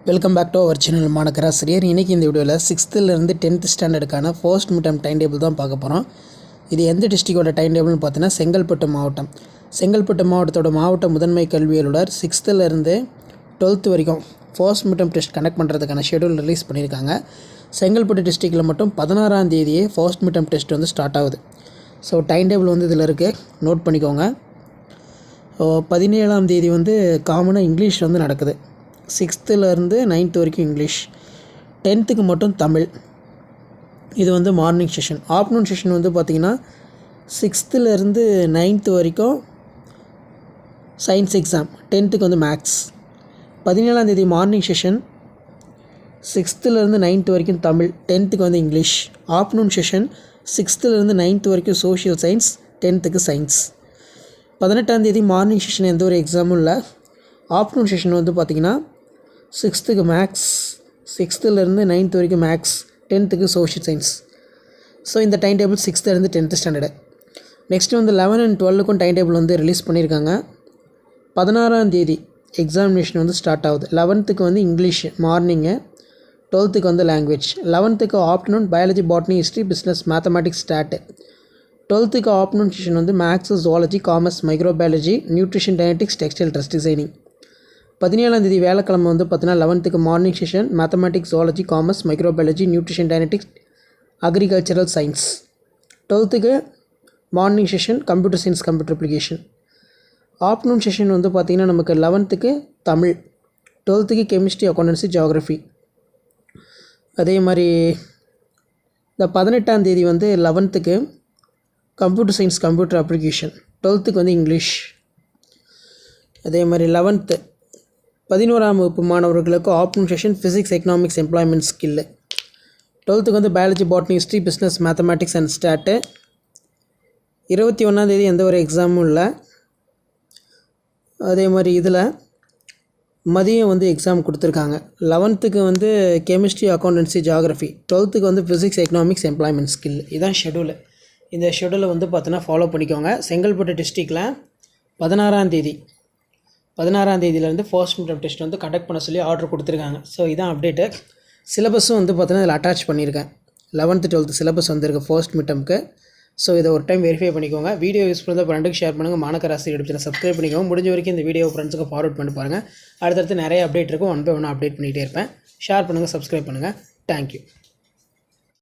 Welcome back to our channel மாணக்கராசிரியர். இன்றைக்கி இந்த வீடியோவில் 6th to 10th ஸ்டாண்டர்டுக்கான ஃபர்ஸ்ட் மிட்டம் டைம் டேபிள் தான் பார்க்க போகிறோம். இது எந்த டிஸ்ட்ரிக்டோட டைம் டேபிள்னு பார்த்தீங்கன்னா செங்கல்பட்டு மாவட்டம். செங்கல்பட்டு மாவட்டத்தோட மாவட்ட முதன்மை கல்வியாளர் 6th to 12th வரைக்கும் ஃபர்ஸ்ட் மிட்டம் டெஸ்ட் கனெக்ட் பண்ணுறதுக்கான ஷெடியூல் ரிலீஸ் பண்ணியிருக்காங்க. செங்கல்பட்டு டிஸ்ட்ரிக்டில் மட்டும் 16ஆம் தேதியே ஃபர்ஸ்ட் மிட்டம் டெஸ்ட் ஸ்டார்ட் ஆகுது. ஸோ டைம் டேபிள் இதில் இருக்குது, நோட் பண்ணிக்கோங்க. 17ஆம் தேதி காமனாக இங்கிலீஷ் நடக்குது. 6th to 9th வரைக்கும் இங்கிலீஷ், 10th மட்டும் தமிழ். இது மார்னிங் செஷன். ஆஃப்டர்நூன் செஷன் பார்த்திங்கன்னா 6th to 9th வரைக்கும் சயின்ஸ் எக்ஸாம், 10th மேக்ஸ். 17ஆம் தேதி morning session, 6th to 9th வரைக்கும் Tamil, 10th English. Afternoon session 6th to 9th வரைக்கும் சோஷியல் சயின்ஸ், 10th சயின்ஸ். 18ஆம் தேதி morning session எந்த ஒரு எக்ஸாமும் இல்லை. ஆஃப்டர்நூன் செஷன் பார்த்திங்கன்னா 6th maths, 6th to 9th வரைக்கும் maths, 10th social science. So இந்த time table 6th to 10th standard. Next 11 and 12க்கும் time table release பண்ணியிருக்காங்க. 16ஆம் தேதி எக்ஸாமினேஷன் ஸ்டார்ட் ஆகுது. 11th English morning, 12th language. 11th afternoon biology, botany, history, business, mathematics, stat. 12th afternoon session maths, zoology, commerce, microbiology, nutrition, dietetics, textile, dress designing. 17ஆம் தேதி வேலைக்கிழமை பார்த்தீங்கன்னா 11th morning session mathematics, zoology, commerce, microbiology, nutrition, dietetics, agricultural science. 12th morning session computer science, computer application. Afternoon session பார்த்திங்கன்னா நமக்கு 11th Tamil, 12th chemistry, accountancy, geography. அதே மாதிரி இந்த 18ஆம் தேதி 11th computer science, computer application, 12th English. அதே மாதிரி 11th 11ஆம் வகுப்பு மாணவர்களுக்கு afternoon session physics, economics, employment skill. 12th biology, botany, history, business, mathematics and start. 21ஆம் தேதி எந்த ஒரு எக்ஸாமும் இல்லை. அதே மாதிரி இதில் மதியம் எக்ஸாம் கொடுத்துருக்காங்க. 11th chemistry, accountancy, geography. 12th physics, economics, employment skill. இதுதான் ஷெடியூலு. இந்த ஷெடியூலை பார்த்தீங்கன்னா ஃபாலோ பண்ணிக்கோங்க. செங்கல்பட்டு டிஸ்ட்ரிக்டில் 16ஆம் தேதியிலேருந்து ஃபர்ஸ்ட் மிட்டம் டெஸ்ட் கண்டக்ட் பண்ண சொல்லி ஆர்டர் கொடுத்துருக்காங்க. ஸோ இதான் அப்டேட்டு. சிலபஸும் பார்த்தீங்கன்னா இதில் அட்டாச் பண்ணியிருக்கேன். 11th 12th சிலபஸ் வந்திருக்கு ஃபர்ஸ்ட் மிட்டம்க்கு. ஸோ இதை ஒரு டைம் வெரிஃபை பண்ணிக்கோங்க. வீடியோ யூஸ் பண்ணி ஃப்ரெண்டுக்கு ஷேர் பண்ணுங்கள். மாணக்கராசி யூடியூப் சேனல் சப்ஸ்கிரைப் பண்ணிக்கோங்க. முடிஞ்ச வரைக்கும் இந்த வீடியோ ஃப்ரெண்ட்ஸுக்கு ஃபார்வர்ட் பண்ணி பாருங்கள். அடுத்தடுத்து நிறைய அப்டேட் இருக்கும், ஒன் பை ஒன் அப்டேட் பண்ணிகிட்டே இருப்பேன். ஷேர் பண்ணுங்கள், சப்ஸ்கிரைப் பண்ணுங்கள். தேங்க்யூ.